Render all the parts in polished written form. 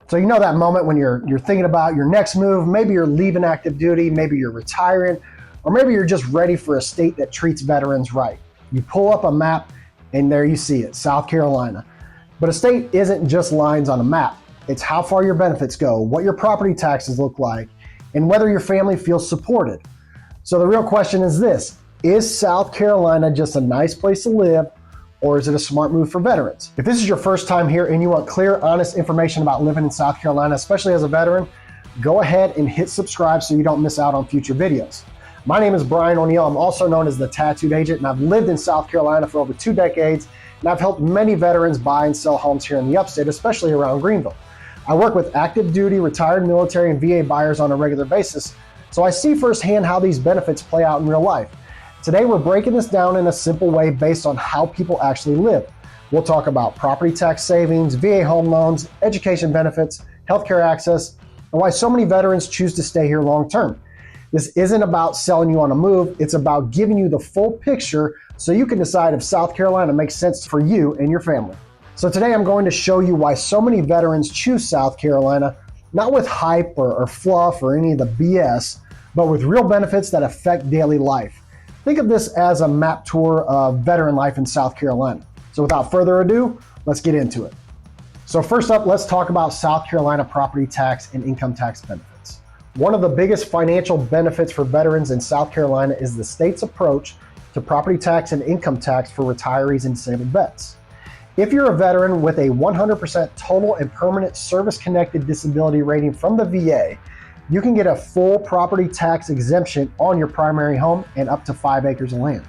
So you know that moment when you're thinking about your next move, maybe you're leaving active duty, maybe you're retiring, or maybe you're just ready for a state that treats veterans right. You pull up a map and there you see it, South Carolina. But a state isn't just lines on a map. It's how far your benefits go, what your property taxes look like, and whether your family feels supported. So the real question is this: is South Carolina just a nice place to live, or is it a smart move for veterans? If this is your first time here and you want clear, honest information about living in South Carolina, especially as a veteran, go ahead and hit subscribe so you don't miss out on future videos. My name is Brian O'Neill. I'm also known as the Tattooed Agent, and I've lived in South Carolina for over 2 decades, and I've helped many veterans buy and sell homes here in the Upstate, especially around Greenville. I work with active duty, retired military, and VA buyers on a regular basis, so I see firsthand how these benefits play out in real life. Today, we're breaking this down in a simple way based on how people actually live. We'll talk about property tax savings, VA home loans, education benefits, healthcare access, and why so many veterans choose to stay here long term. This isn't about selling you on a move, it's about giving you the full picture so you can decide if South Carolina makes sense for you and your family. So today I'm going to show you why so many veterans choose South Carolina, not with hype or fluff or any of the BS, but with real benefits that affect daily life. Think of this as a map tour of veteran life in South Carolina. So without further ado, let's get into it. So first up, let's talk about South Carolina property tax and income tax benefits. One of the biggest financial benefits for veterans in South Carolina is the state's approach to property tax and income tax for retirees and disabled vets. If you're a veteran with a 100% total and permanent service-connected disability rating from the VA, you can get a full property tax exemption on your primary home and up to 5 acres of land.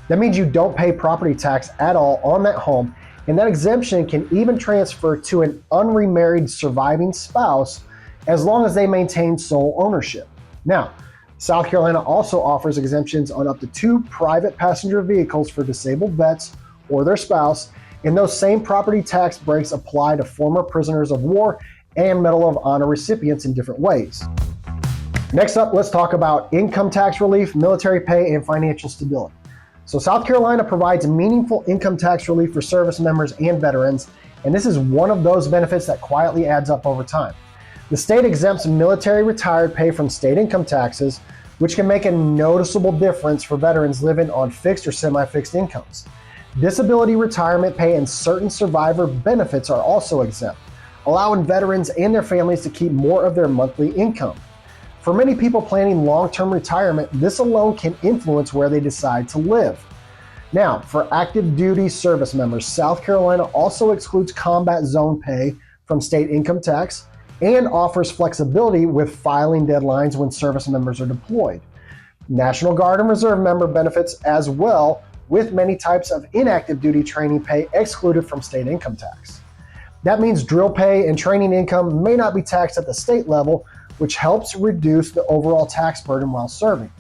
That means you don't pay property tax at all on that home, and that exemption can even transfer to an unremarried surviving spouse as long as they maintain sole ownership. Now, South Carolina also offers exemptions on up to 2 private passenger vehicles for disabled vets or their spouse, and those same property tax breaks apply to former prisoners of war and Medal of Honor recipients in different ways. Next up, let's talk about income tax relief, military pay, and financial stability. So South Carolina provides meaningful income tax relief for service members and veterans, and this is one of those benefits that quietly adds up over time. The state exempts military retired pay from state income taxes, which can make a noticeable difference for veterans living on fixed or semi-fixed incomes. Disability retirement pay and certain survivor benefits are also exempt, allowing veterans and their families to keep more of their monthly income. For many people planning long-term retirement, this alone can influence where they decide to live. Now, for active duty service members, South Carolina also excludes combat zone pay from state income tax and offers flexibility with filing deadlines when service members are deployed. National Guard and Reserve member benefits as well, with many types of inactive duty training pay excluded from state income tax. That means drill pay and training income may not be taxed at the state level, which helps reduce the overall tax burden while serving.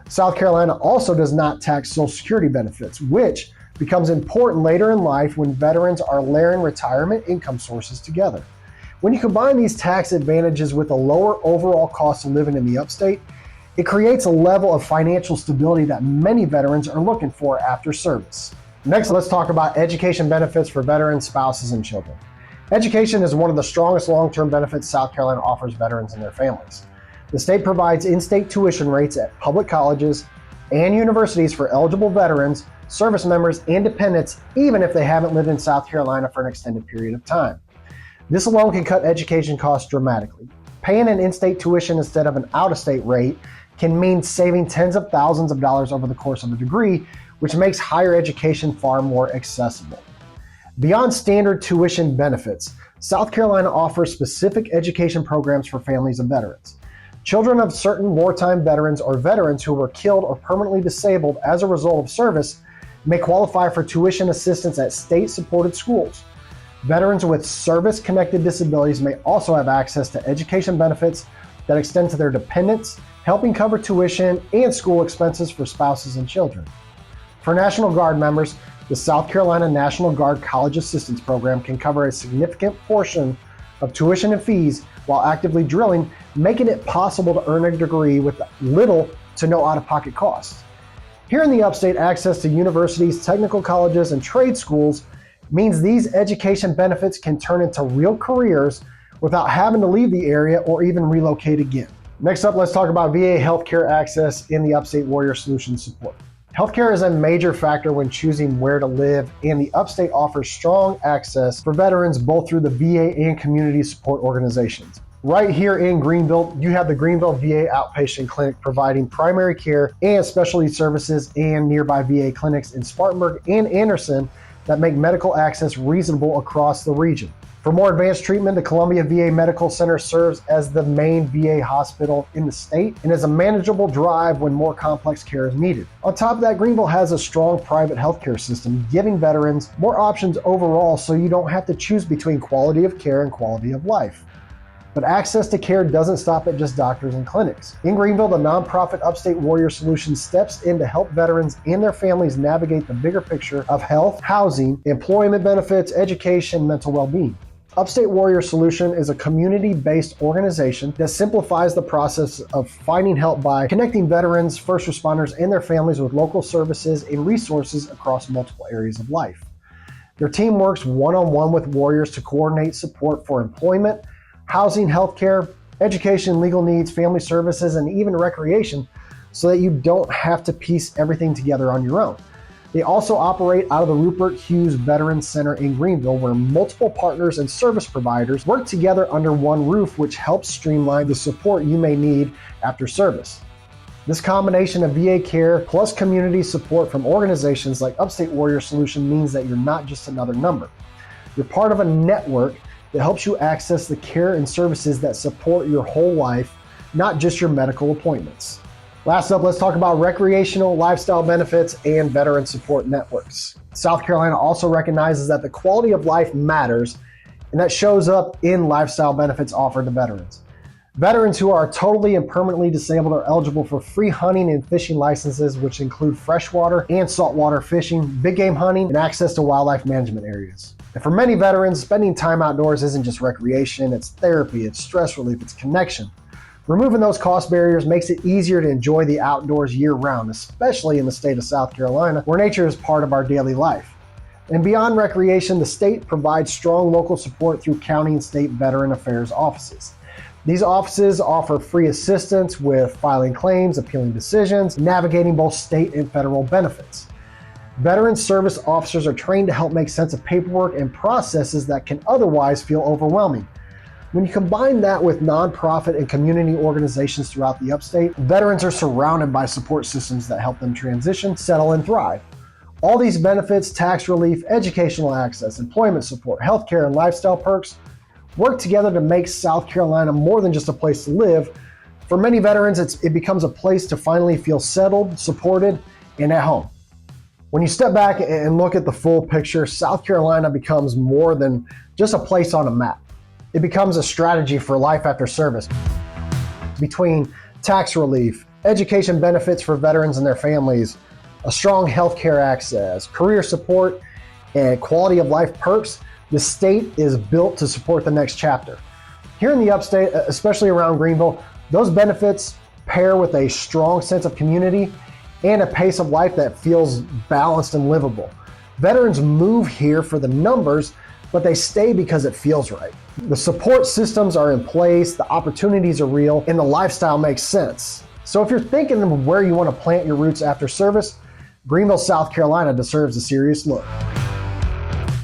South Carolina also does not tax Social Security benefits, which becomes important later in life when veterans are layering retirement income sources together. When you combine these tax advantages with a lower overall cost of living in the upstate, it creates a level of financial stability that many veterans are looking for after service. Next, let's talk about education benefits for veterans, spouses, and children. Education is one of the strongest long-term benefits South Carolina offers veterans and their families. The state provides in-state tuition rates at public colleges and universities for eligible veterans, service members, and dependents, even if they haven't lived in South Carolina for an extended period of time. This alone can cut education costs dramatically. Paying an in-state tuition instead of an out-of-state rate can mean saving tens of thousands of dollars over the course of a degree, which makes higher education far more accessible. Beyond standard tuition benefits, South Carolina offers specific education programs for families of veterans. Children of certain wartime veterans or veterans who were killed or permanently disabled as a result of service may qualify for tuition assistance at state-supported schools. Veterans with service-connected disabilities may also have access to education benefits that extend to their dependents, helping cover tuition and school expenses for spouses and children. For National Guard members, the South Carolina National Guard College Assistance Program can cover a significant portion of tuition and fees while actively drilling, making it possible to earn a degree with little to no out-of-pocket costs. Here in the Upstate, access to universities, technical colleges, and trade schools means these education benefits can turn into real careers without having to leave the area or even relocate again. Next up, let's talk about VA healthcare access in the Upstate Warrior Solutions support. Healthcare is a major factor when choosing where to live, and the Upstate offers strong access for veterans both through the VA and community support organizations. Right here in Greenville, you have the Greenville VA Outpatient Clinic providing primary care and specialty services, and nearby VA clinics in Spartanburg and Anderson that make medical access reasonable across the region. For more advanced treatment, the Columbia VA Medical Center serves as the main VA hospital in the state and is a manageable drive when more complex care is needed. On top of that, Greenville has a strong private healthcare system, giving veterans more options overall so you don't have to choose between quality of care and quality of life. But access to care doesn't stop at just doctors and clinics. In Greenville, the nonprofit Upstate Warrior Solutions steps in to help veterans and their families navigate the bigger picture of health, housing, employment benefits, education, mental well-being. Upstate Warrior Solution is a community-based organization that simplifies the process of finding help by connecting veterans, first responders, and their families with local services and resources across multiple areas of life. Their team works one-on-one with warriors to coordinate support for employment, housing, healthcare, education, legal needs, family services, and even recreation, so that you don't have to piece everything together on your own. They also operate out of the Rupert Hughes Veterans Center in Greenville, where multiple partners and service providers work together under one roof, which helps streamline the support you may need after service. This combination of VA care plus community support from organizations like Upstate Warrior Solution means that you're not just another number. You're part of a network that helps you access the care and services that support your whole life, not just your medical appointments. Last up, let's talk about recreational lifestyle benefits and veteran support networks. South Carolina also recognizes that the quality of life matters, and that shows up in lifestyle benefits offered to veterans. Veterans who are totally and permanently disabled are eligible for free hunting and fishing licenses, which include freshwater and saltwater fishing, big game hunting, and access to wildlife management areas. And for many veterans, spending time outdoors isn't just recreation, it's therapy, it's stress relief, it's connection. Removing those cost barriers makes it easier to enjoy the outdoors year-round, especially in the state of South Carolina, where nature is part of our daily life. And beyond recreation, the state provides strong local support through county and state veteran affairs offices. These offices offer free assistance with filing claims, appealing decisions, navigating both state and federal benefits. Veteran service officers are trained to help make sense of paperwork and processes that can otherwise feel overwhelming. When you combine that with nonprofit and community organizations throughout the upstate, veterans are surrounded by support systems that help them transition, settle, and thrive. All these benefits, tax relief, educational access, employment support, healthcare, and lifestyle perks work together to make South Carolina more than just a place to live. For many veterans, it becomes a place to finally feel settled, supported, and at home. When you step back and look at the full picture, South Carolina becomes more than just a place on a map. It becomes a strategy for life after service. Between tax relief, education benefits for veterans and their families, a strong healthcare access, career support, and quality of life perks, the state is built to support the next chapter. Here in the upstate, especially around Greenville, those benefits pair with a strong sense of community and a pace of life that feels balanced and livable. Veterans move here for the numbers, but they stay because it feels right. The support systems are in place, the opportunities are real, and the lifestyle makes sense. So if you're thinking of where you want to plant your roots after service, Greenville, South Carolina deserves a serious look.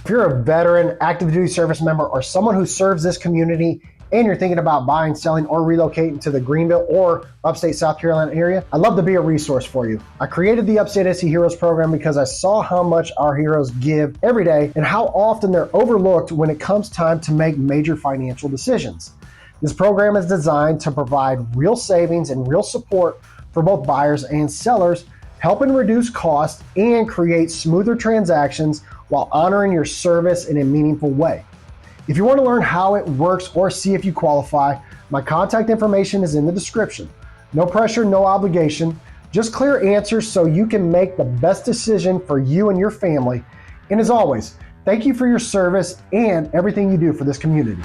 If you're a veteran, active duty service member, or someone who serves this community and you're thinking about buying, selling, or relocating to the Greenville or Upstate South Carolina area, I'd love to be a resource for you. I created the Upstate SC Heroes program because I saw how much our heroes give every day and how often they're overlooked when it comes time to make major financial decisions. This program is designed to provide real savings and real support for both buyers and sellers, helping reduce costs and create smoother transactions while honoring your service in a meaningful way. If you want to learn how it works or see if you qualify, my contact information is in the description. No pressure, no obligation, just clear answers so you can make the best decision for you and your family. And as always, thank you for your service and everything you do for this community.